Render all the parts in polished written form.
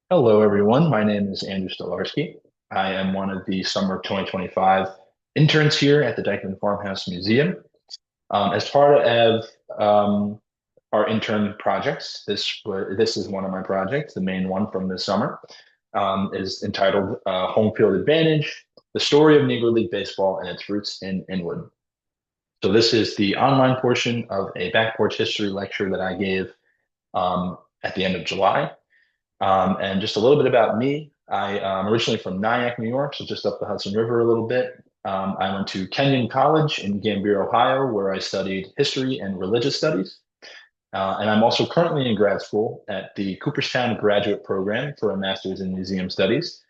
Hello, everyone. My name is Andrew Stolarski. I am one of the summer 2025 interns here at the Dyckman Farmhouse Museum. As part of our intern projects, this is one of my projects, the main one from this summer, is entitled Home Field Advantage: The Story of Negro League Baseball and Its Roots in Inwood. So this is the online portion of a back porch history lecture that I gave at the end of July. And just a little bit about me. I am originally from Nyack, New York, so just up the Hudson River a little bit. I went to Kenyon College in Gambier, Ohio, where I studied history and religious studies. And I'm also currently in grad school at the Cooperstown Graduate Program for a master's in museum studies.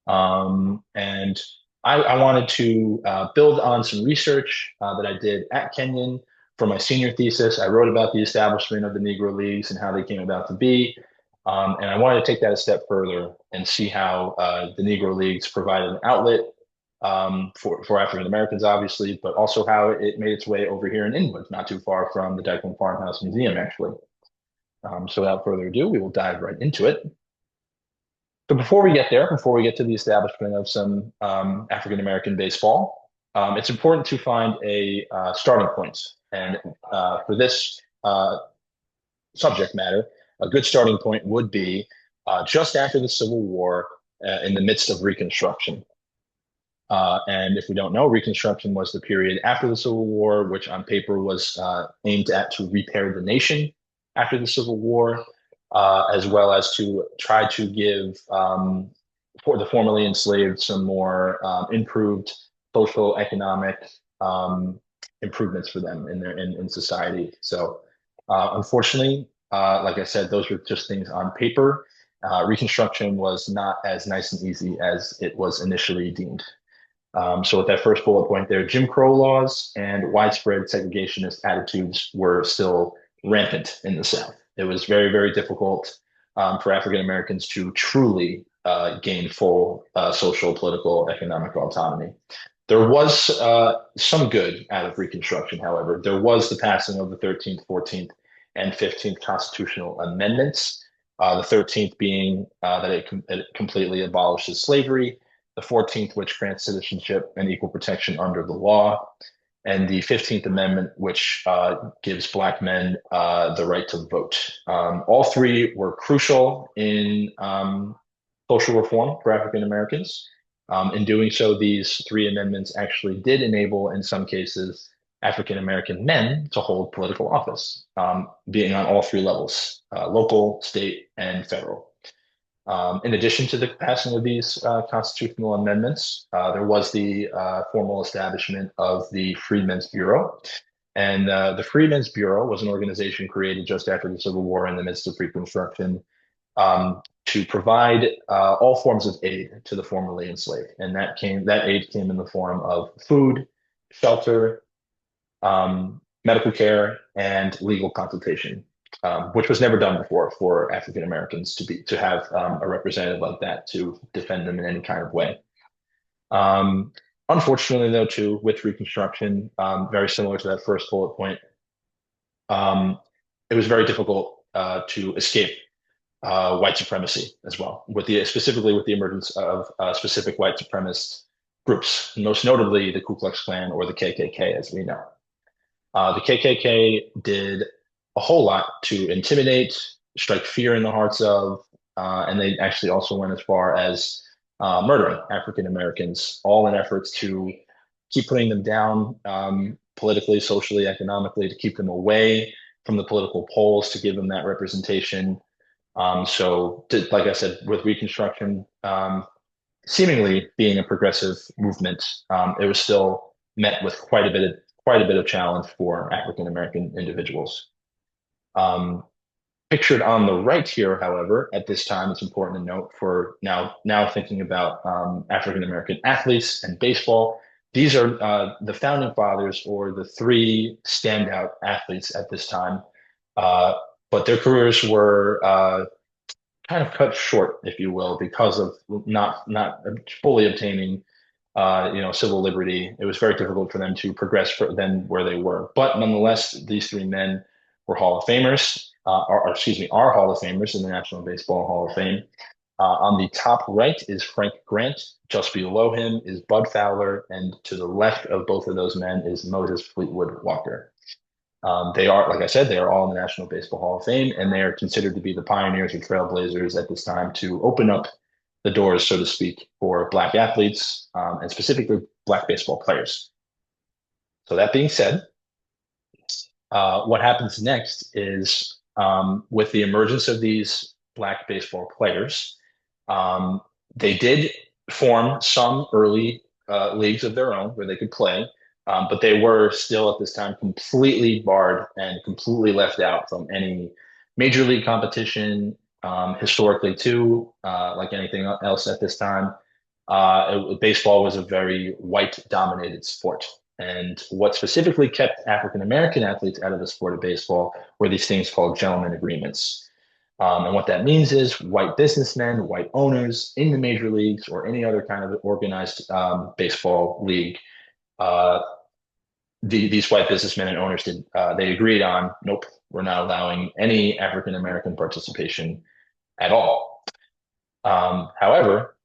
And I wanted to build on some research that I did at Kenyon for my senior thesis. I wrote about the establishment of the Negro Leagues and how they came about to be. And I wanted to take that a step further and see how the Negro Leagues provided an outlet for African Americans, obviously, but also how it made its way over here in Inwood, not too far from the Dyckman Farmhouse Museum, actually. So without further ado, we will dive right into it. So before we get there, before we get to the establishment of some African American baseball, it's important to find a starting point. And for this subject matter, a good starting point would be just after the Civil War, in the midst of Reconstruction. And if we don't know, Reconstruction was the period after the Civil War, which on paper was aimed at to repair the nation after the Civil War, as well as to try to give for the formerly enslaved some more improved social economic improvements for them in in society. So unfortunately, like I said, those were just things on paper. Reconstruction was not as nice and easy as it was initially deemed. So with that first bullet point there, Jim Crow laws and widespread segregationist attitudes were still rampant in the South. It was very, very difficult for African Americans to truly gain full social, political, economic autonomy. There was some good out of Reconstruction, however. There was the passing of the 13th, 14th, and 15th constitutional amendments. The 13th being that it completely abolishes slavery, the 14th, which grants citizenship and equal protection under the law, and the 15th Amendment, which gives Black men the right to vote. All three were crucial in social reform for African Americans. In doing so, these three amendments actually did enable, in some cases, African American men to hold political office, being on all three levels, local, state, and federal. In addition to the passing of these constitutional amendments, there was the formal establishment of the Freedmen's Bureau. And the Freedmen's Bureau was an organization created just after the Civil War in the midst of Reconstruction to provide all forms of aid to the formerly enslaved. And that aid came in the form of food, shelter, medical care, and legal consultation, which was never done before for African Americans to have a representative like that to defend them in any kind of way. Um, Unfortunately, though, too, with Reconstruction, very similar to that first bullet point, um, it was very difficult to escape white supremacy as well, specifically with the emergence of specific white supremacist groups, most notably the Ku Klux Klan or the KKK, as we know. The KKK did a whole lot to intimidate, strike fear in the hearts of, and they actually also went as far as murdering African Americans, all in efforts to keep putting them down politically, socially, economically, to keep them away from the political polls, to give them that representation. Like I said, with Reconstruction seemingly being a progressive movement, it was still met with quite a bit of challenge for African American individuals. Um, Pictured on the right here, however, at this time, it's important to note for now thinking about African American athletes and baseball. These are the founding fathers or the three standout athletes at this time, but their careers were kind of cut short, if you will, because of not fully obtaining civil liberty. It was very difficult for them to progress than where they were. But nonetheless, these three men were Hall of Famers, or excuse me, are Hall of Famers in the National Baseball Hall of Fame. On the top right is Frank Grant. Just below him is Bud Fowler, and to the left of both of those men is Moses Fleetwood Walker. They are, like I said, they are all in the National Baseball Hall of Fame, and they are considered to be the pioneers or trailblazers at this time to open up the doors, so to speak, for Black athletes and specifically Black baseball players. So that being said, what happens next is with the emergence of these Black baseball players, um, they did form some early leagues of their own where they could play, but they were still at this time completely barred and completely left out from any major league competition. Historically, too, like anything else at this time, baseball was a very white-dominated sport. And what specifically kept African American athletes out of the sport of baseball were these things called gentlemen agreements. And what that means is white businessmen, white owners in the major leagues or any other kind of organized baseball league, uh, these white businessmen and owners they agreed on, nope, we're not allowing any African American participation at all. However,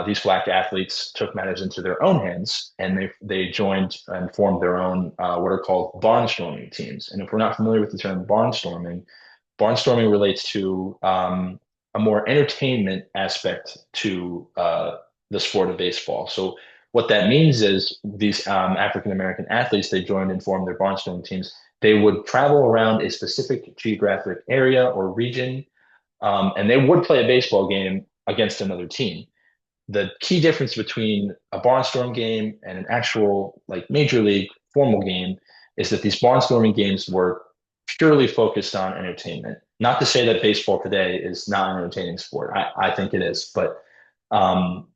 these black athletes took matters into their own hands, and they joined and formed their own what are called barnstorming teams. And if we're not familiar with the term barnstorming, barnstorming relates to a more entertainment aspect to the sport of baseball. So what that means is these African American athletes, they joined and formed their barnstorming teams. They would travel around a specific geographic area or region, and they would play a baseball game against another team. The key difference between a barnstorm game and an actual like major league formal game is that these barnstorming games were purely focused on entertainment. Not to say that baseball today is not an entertaining sport. I think it is, but um,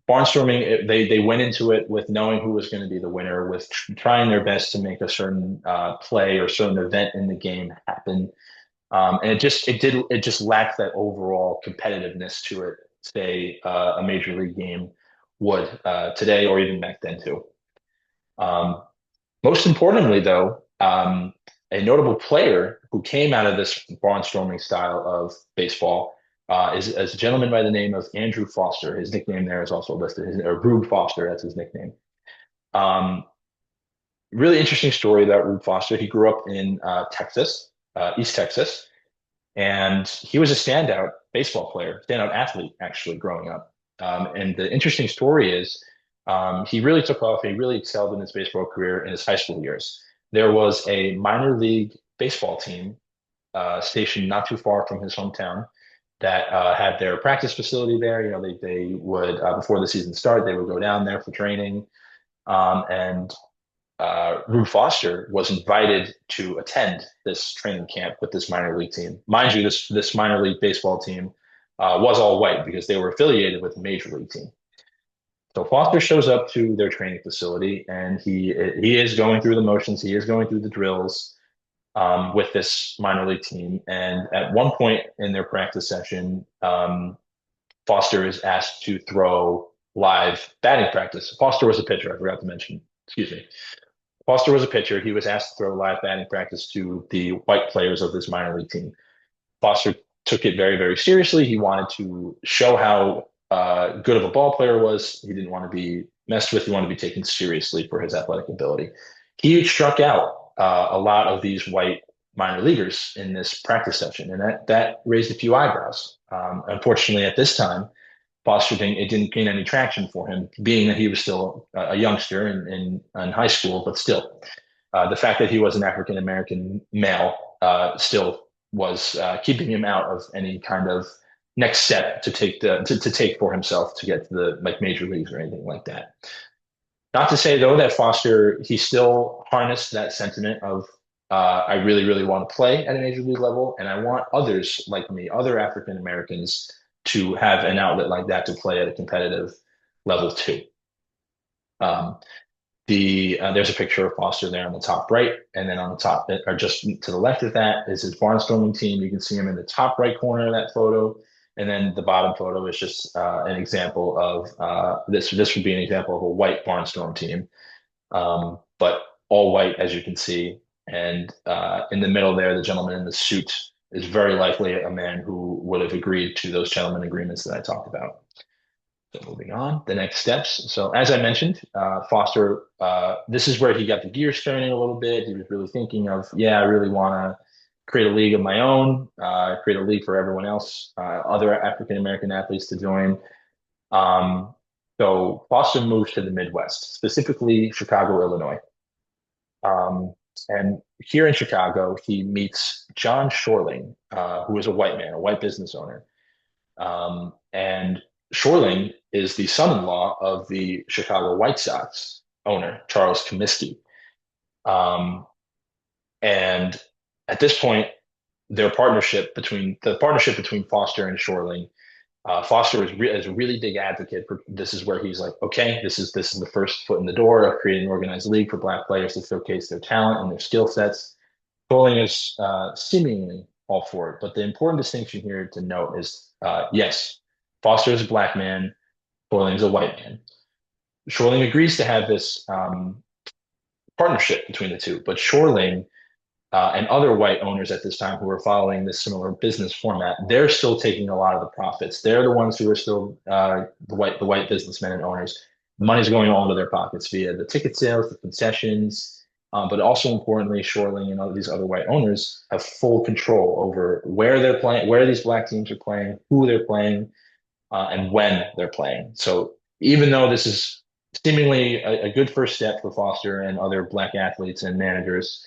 barnstorming they went into it with knowing who was going to be the winner, with trying their best to make a certain play or certain event in the game happen. And it just lacked that overall competitiveness to it, say a major league game would today or even back then too. Um, Most importantly, though, a notable player who came out of this barnstorming style of baseball is a gentleman by the name of Andrew Foster. His nickname there is also listed, or Rube Foster, that's his nickname. Um, Really interesting story about Rube Foster. He grew up in Texas, East Texas, and he was a standout baseball player, standout athlete, actually, growing up. And the interesting story is he really took off. He really excelled in his baseball career in his high school years. There was a minor league baseball team stationed not too far from his hometown that had their practice facility there. You know, they would before the season started, they would go down there for training. And Rube Foster was invited to attend this training camp with this minor league team. Mind you, this minor league baseball team was all white because they were affiliated with a major league team. So Foster shows up to their training facility, and he is going through the motions. He is going through the drills with this minor league team. And at one point in their practice session, Foster is asked to throw live batting practice. Foster was a pitcher. I forgot to mention. Excuse me. Foster was a pitcher. He was asked to throw live batting practice to the white players of this minor league team. Foster took it very, very seriously. He wanted to show how good of a ball player was. He didn't want to be messed with. He wanted to be taken seriously for his athletic ability. He struck out a lot of these white minor leaguers in this practice session, and that raised a few eyebrows. Unfortunately, at this time, Foster didn't gain any traction for him, being that he was still a youngster in high school, but still, the fact that he was an African American male still was keeping him out of any kind of next step to take for himself to get to the like major leagues or anything like that. Not to say though that Foster he still harnessed that sentiment of I really really want to play at a major league level, and I want others like me, other African Americans, to have an outlet like that to play at a competitive level too. Um, there's a picture of Foster there on the top right, and then on the top or just to the left of that is his barnstorming team. You can see him in the top right corner of that photo, and then the bottom photo is just an example of this. This would be an example of a white barnstorm team, but all white as you can see. And in the middle there, the gentleman in the suit is very likely a man who would have agreed to those gentlemen agreements that I talked about. So moving on, the next steps. So as I mentioned, Foster, this is where he got the gears turning a little bit. He was really thinking of, yeah, I really want to create a league of my own, create a league for everyone else, other African American athletes to join. Um, so Foster moves to the Midwest, specifically Chicago, Illinois. Um, and here in Chicago, he meets John Shorling, who is a white man, a white business owner. And Shorling is the son-in-law of the Chicago White Sox owner, Charles Comiskey. Um, and at this point, the partnership between Foster and Shorling, Foster is a really big advocate for this. Is where he's like, okay, this is the first foot in the door of creating an organized league for Black players to showcase their talent and their skill sets. Shorling is seemingly all for it, but the important distinction here to note is, yes, Foster is a Black man, Shorling is a white man. Shorling agrees to have this partnership between the two, but Shorling and other white owners at this time who are following this similar business format, they're still taking a lot of the profits. They're the ones who are still the white businessmen and owners. The money's going all into their pockets via the ticket sales, the concessions, but also importantly, Shorling and all these other white owners have full control over where they're playing, where these Black teams are playing, who they're playing, and when they're playing. So even though this is seemingly a good first step for Foster and other Black athletes and managers,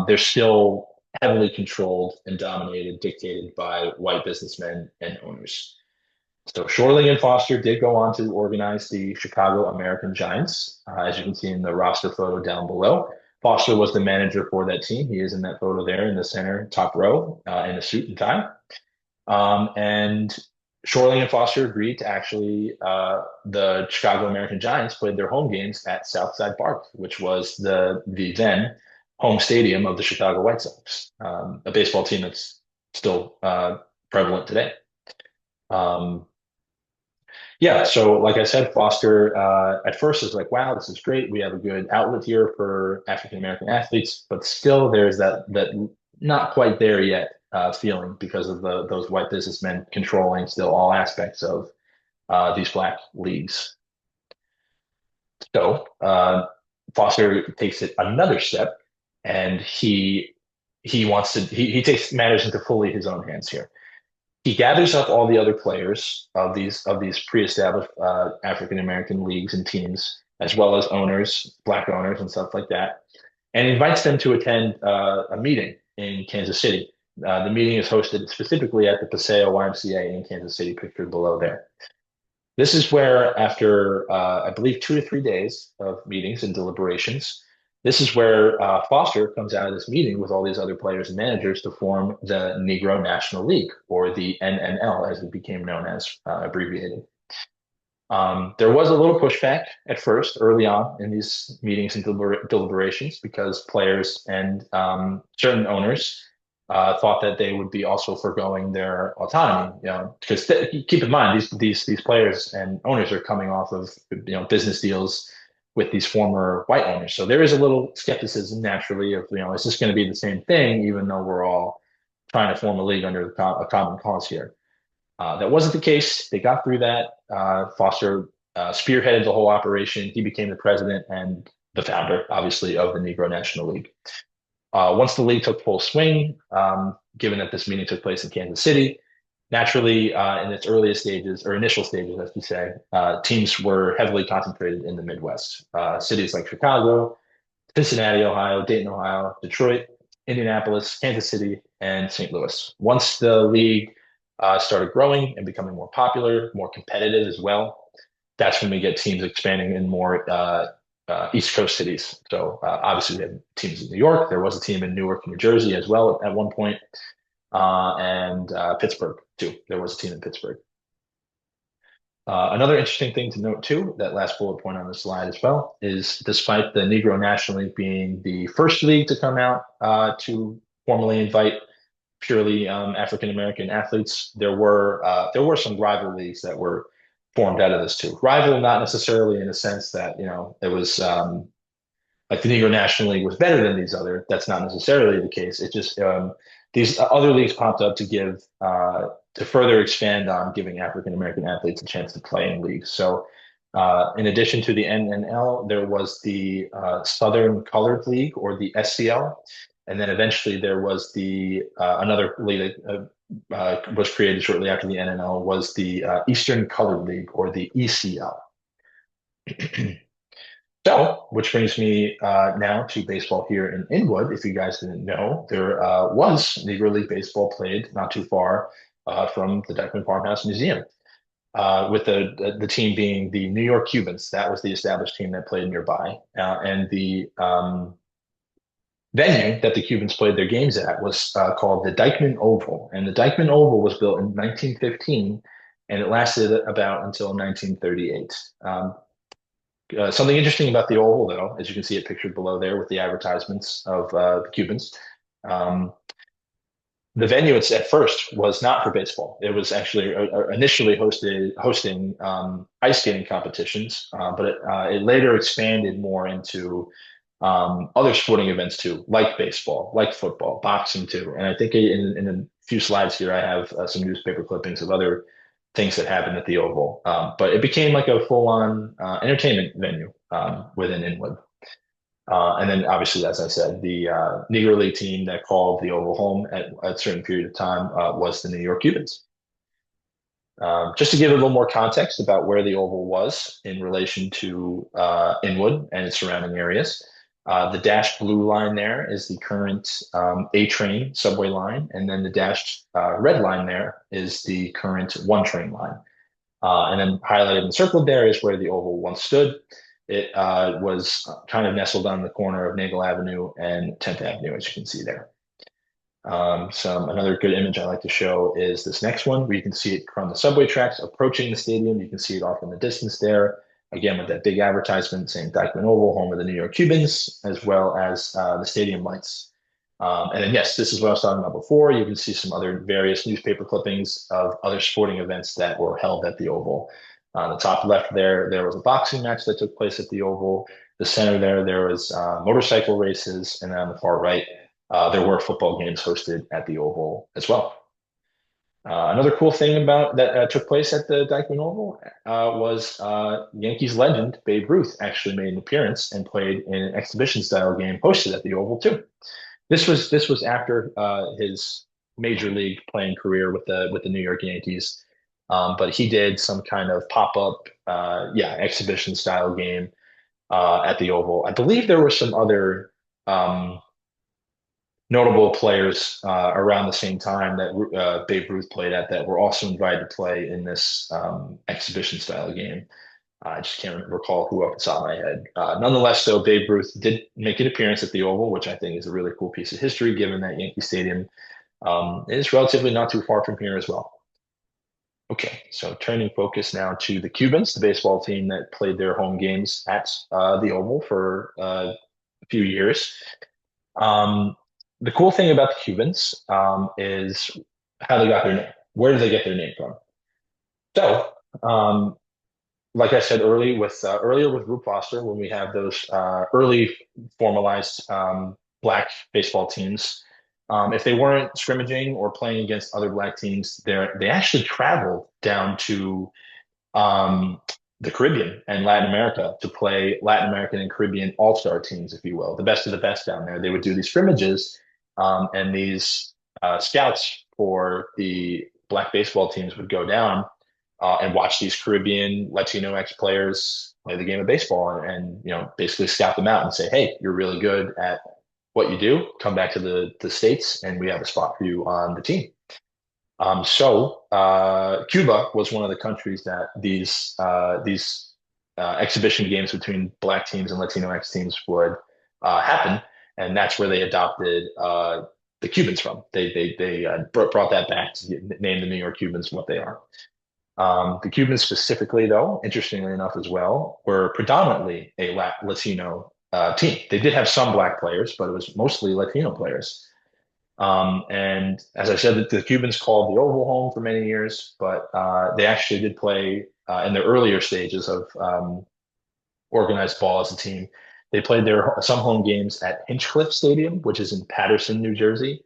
they're still heavily controlled and dominated, dictated by white businessmen and owners. So Shorling and Foster did go on to organize the Chicago American Giants, as you can see in the roster photo down below. Foster was the manager for that team. He is in that photo there in the center top row in a suit and tie. And Shorling and Foster agreed to actually the Chicago American Giants played their home games at Southside Park, which was the then home stadium of the Chicago White Sox, a baseball team that's still prevalent today. Um, yeah, so like I said, Foster at first is like, wow, this is great. We have a good outlet here for African American athletes, but still there's that not quite there yet feeling because of those white businessmen controlling still all aspects of these Black leagues. So Foster takes it another step, and he takes matters into fully his own hands here. He gathers up all the other players of these pre-established African American leagues and teams, as well as owners, Black owners, and stuff like that, and invites them to attend a meeting in Kansas City. The meeting is hosted specifically at the Paseo YMCA in Kansas City, pictured below there. This is where, after I believe 2 to 3 days of meetings and deliberations, this is where Foster comes out of this meeting with all these other players and managers to form the Negro National League, or the NNL, as it became known as, abbreviated. There was a little pushback at first, early on in these meetings and deliberations, because players and certain owners thought that they would be also foregoing their autonomy. Because keep in mind, these players and owners are coming off of business deals with these former white owners, so there is a little skepticism naturally of is this going to be the same thing, even though we're all trying to form a league under a common cause here. That wasn't the case. They got through that. Foster spearheaded the whole operation. He became the president and the founder, obviously, of the Negro National League. Once the league took full swing, given that this meeting took place in Kansas City, naturally, in its earliest stages, or initial stages, as we say, teams were heavily concentrated in the Midwest. Cities like Chicago, Cincinnati, Ohio, Dayton, Ohio, Detroit, Indianapolis, Kansas City, and St. Louis. Once the league started growing and becoming more popular, more competitive as well, that's when we get teams expanding in more East Coast cities. So obviously we have teams in New York. There was a team in Newark, New Jersey as well at one point, and Pittsburgh too. There was a team in Pittsburgh. Another interesting thing to note too, that last bullet point on the slide as well, is despite the Negro National League being the first league to come out to formally invite purely African American athletes, there were some rival leagues that were formed out of this too. Rival, not necessarily in the sense that it was like the Negro National League was better than these other. That's not necessarily the case. It just these other leagues popped up to further expand on giving African American athletes a chance to play in leagues. So, in addition to the NNL, there was the Southern Colored League, or the SCL, and then eventually there was the another league that was created shortly after the NNL, was the Eastern Colored League, or the ECL. So, which brings me now to baseball here in Inwood. If you guys didn't know, there was Negro League baseball played not too far from the Dyckman Farmhouse Museum, with the team being the New York Cubans. That was the established team that played nearby, and the venue that the Cubans played their games at was called the Dyckman Oval, and the Dyckman Oval was built in 1915, and it lasted about until 1938. Something interesting about the Oval, though, as you can see it pictured below there with the advertisements of the Cubans. Um, the venue at first was not for baseball. It was actually initially hosting ice skating competitions, but it later expanded more into other sporting events too, like baseball, like football, boxing too. And I think in a few slides here, I have some newspaper clippings of other things that happened at the Oval. But it became like a full-on entertainment venue within Inwood. And then obviously, as I said, the Negro League team that called the Oval home at a certain period of time was the New York Cubans. Just to give a little more context about where the Oval was in relation to Inwood and its surrounding areas, the dashed blue line there is the current A train subway line, and then the dashed red line there is the current one train line. And then highlighted and circled there is where the Oval once stood. It was kind of nestled on the corner of Nagle Avenue and 10th Avenue, as you can see there. Another good image I like to show is this next one, where you can see it from the subway tracks approaching the stadium. You can see it off in the distance there, again with that big advertisement saying Dyckman Oval, home of the New York Cubans, as well as the stadium lights. And then, yes, this is what I was talking about before. You can see some other various newspaper clippings of other sporting events that were held at the Oval. On the top left there was a boxing match that took place at the Oval. The center there was motorcycle races, and then on the far right, there were football games hosted at the Oval as well. Another cool thing about that took place at the Dyckman Oval was Yankees legend Babe Ruth actually made an appearance and played in an exhibition style game hosted at the Oval too. This was after his major league playing career with the New York Yankees, but he did some kind of pop up, exhibition style game at the Oval. I believe there were some other notable players around the same time that Babe Ruth played at that were also invited to play in this exhibition style game. I just can't recall who off the top of my head. Nonetheless, though, Babe Ruth did make an appearance at the Oval, which I think is a really cool piece of history, given that Yankee Stadium is relatively not too far from here as well. Okay, so turning focus now to the Cubans, the baseball team that played their home games at the Oval for a few years. The cool thing about the Cubans is how they got their name. Where did they get their name from? So, like I said earlier with Rube Foster, when we have those early formalized black baseball teams, if they weren't scrimmaging or playing against other black teams, they actually traveled down to the Caribbean and Latin America to play Latin American and Caribbean all-star teams, if you will, the best of the best down there. They would do these scrimmages, and these scouts for the black baseball teams would go down and watch these Caribbean Latinx players play the game of baseball, and basically scout them out and say, hey, you're really good at what you do. Come back to the States, and we have a spot for you on the team. Cuba was one of the countries that these exhibition games between black teams and Latinx teams would happen, and that's where they adopted the Cubans from. They brought that back to name the New York Cubans what they are. The Cubans specifically, though, interestingly enough as well, were predominantly a Latino team. They did have some black players, but it was mostly Latino players. And as I said, the Cubans called the Oval home for many years, but they actually did play in the earlier stages of organized ball as a team. They played some home games at Hinchcliffe Stadium, which is in Paterson, New Jersey.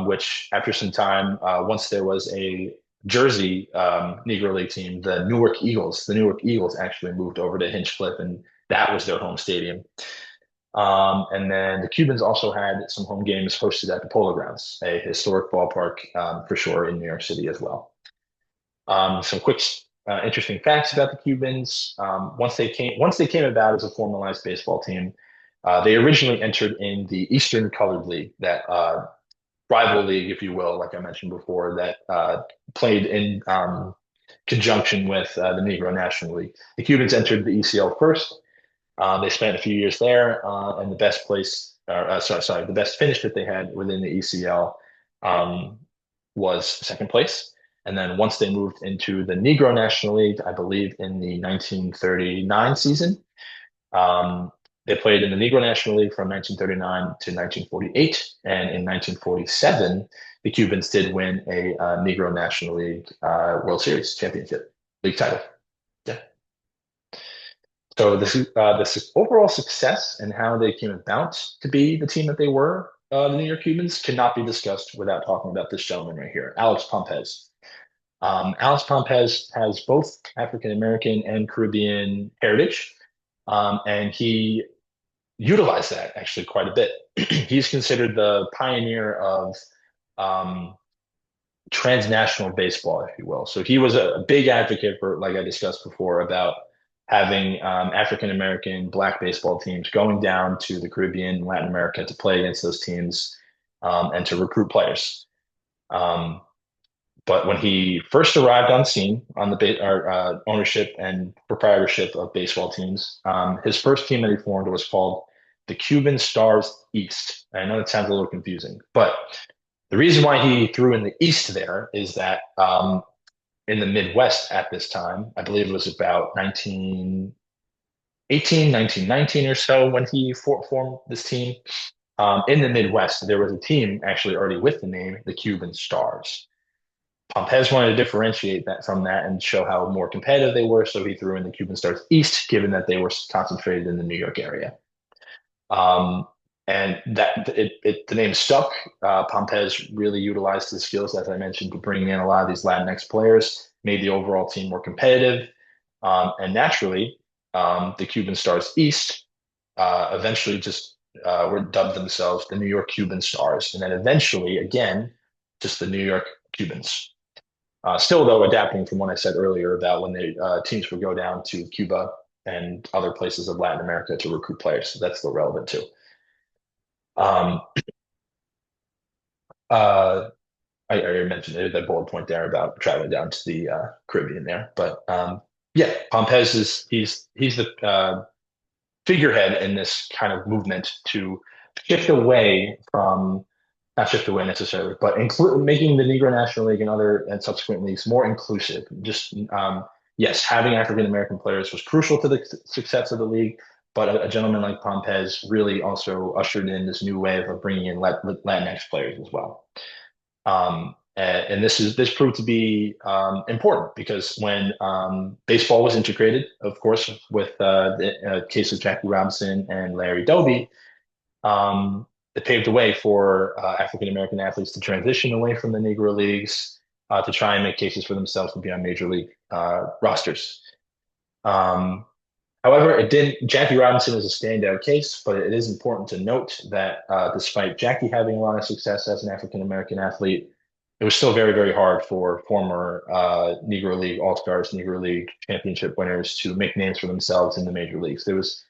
which after some time, once there was a Jersey Negro League team, the Newark Eagles. The Newark Eagles actually moved over to Hinchcliffe, and that was their home stadium. And then the Cubans also had some home games hosted at the Polo Grounds, a historic ballpark for sure in New York City as well. Some quick, interesting facts about the Cubans. Once they came about as a formalized baseball team, they originally entered in the Eastern Colored League, that rival league, if you will, like I mentioned before, that played in conjunction with the Negro National League. The Cubans entered the ECL first. They spent a few years there, and the best place, the best finish that they had within the ECL was second place. And then once they moved into the Negro National League, I believe in the 1939 season, um, they played in the Negro National League from 1939 to 1948. And in 1947, the Cubans did win a Negro National League World Series championship, league title. Yeah. So this overall success and how they came about to be the team that they were, the New York Cubans, cannot be discussed without talking about this gentleman right here, Alex Pompez. Alex Pompez has both African American and Caribbean heritage, and he utilized that actually quite a bit. He's considered the pioneer of um, transnational baseball, if you will. So he was a big advocate for, like I discussed before, about having African American Black baseball teams going down to the Caribbean and Latin America to play against those teams and to recruit players. Um, but when he first arrived on scene on the ownership and proprietorship of baseball teams, his first team that he formed was called the Cuban Stars East. I know it sounds a little confusing, but the reason why he threw in the East there is that in the Midwest at this time, I believe it was about 1918, 1919 or so when he formed this team. In the Midwest, there was a team actually already with the name, the Cuban Stars. Pompez wanted to differentiate that from that and show how more competitive they were, so he threw in the Cuban Stars East, given that they were concentrated in the New York area. Um, and the name stuck. Pompez really utilized his skills, as I mentioned, to bring in a lot of these Latinx players, made the overall team more competitive, and naturally, the Cuban Stars East eventually just were dubbed themselves the New York Cuban Stars, and then eventually, again, just the New York Cubans. Still, though, adapting from what I said earlier about when the teams would go down to Cuba and other places of Latin America to recruit players. So that's still relevant too. Um, uh, I already mentioned that bullet point there about traveling down to the Caribbean there, but yeah, Pompez he's the figurehead in this kind of movement to shift away from not shift away necessarily, but include making the Negro National League and other and subsequent leagues more inclusive. Just yes, having African American players was crucial to the success of the league, but a gentleman like Pompez really also ushered in this new wave of bringing in Latinx players as well. And this proved to be important because when baseball was integrated, of course, with the case of Jackie Robinson and Larry Doby, it paved the way for African American athletes to transition away from the Negro Leagues to try and make cases for themselves to be on major league rosters. Um, However, it didn't. Jackie Robinson is a standout case, but it is important to note that despite Jackie having a lot of success as an African American athlete, it was still very, very hard for former Negro League All-Stars, Negro League championship winners to make names for themselves in the major leagues. There was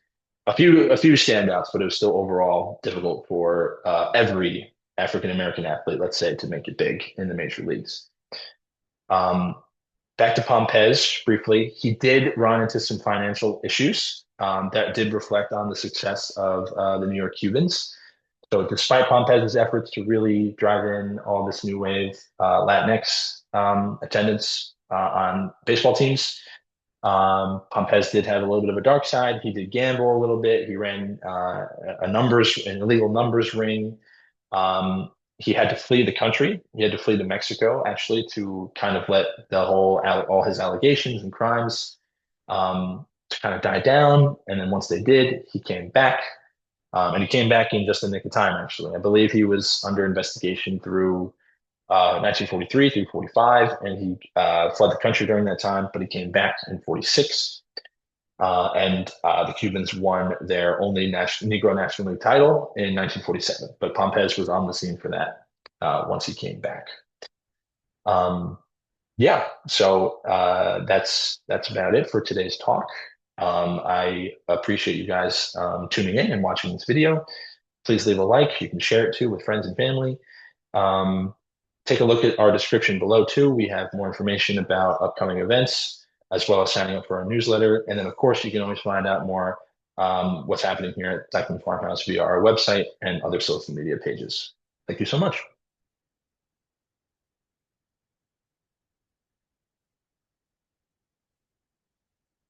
a few standouts, but it was still overall difficult for every African American athlete, let's say, to make it big in the major leagues. Um, Back to Pompez briefly, he did run into some financial issues that did reflect on the success of the New York Cubans. So, despite Pompez's efforts to really drive in all this new wave Latinx attendance on baseball teams, Pompez did have a little bit of a dark side. He did gamble a little bit. He ran an illegal numbers ring. Um, he had to flee the country. He had to flee to Mexico, actually, to kind of let all his allegations and crimes to kind of die down. And then once they did, he came back. And he came back in just the nick of time, actually. I believe he was under investigation through 1943 through 45, and he fled the country during that time, but he came back in 46. And the Cubans won their only Negro National League title in 1947. But Pompez was on the scene for that once he came back. Yeah, so that's about it for today's talk. I appreciate you guys tuning in and watching this video. Please leave a like. You can share it too with friends and family. Um, Take a look at our description below too. We have more information about upcoming events, as well as signing up for our newsletter. And then, of course, you can always find out more what's happening here at Dyckman Farmhouse via our website and other social media pages. Thank you so much.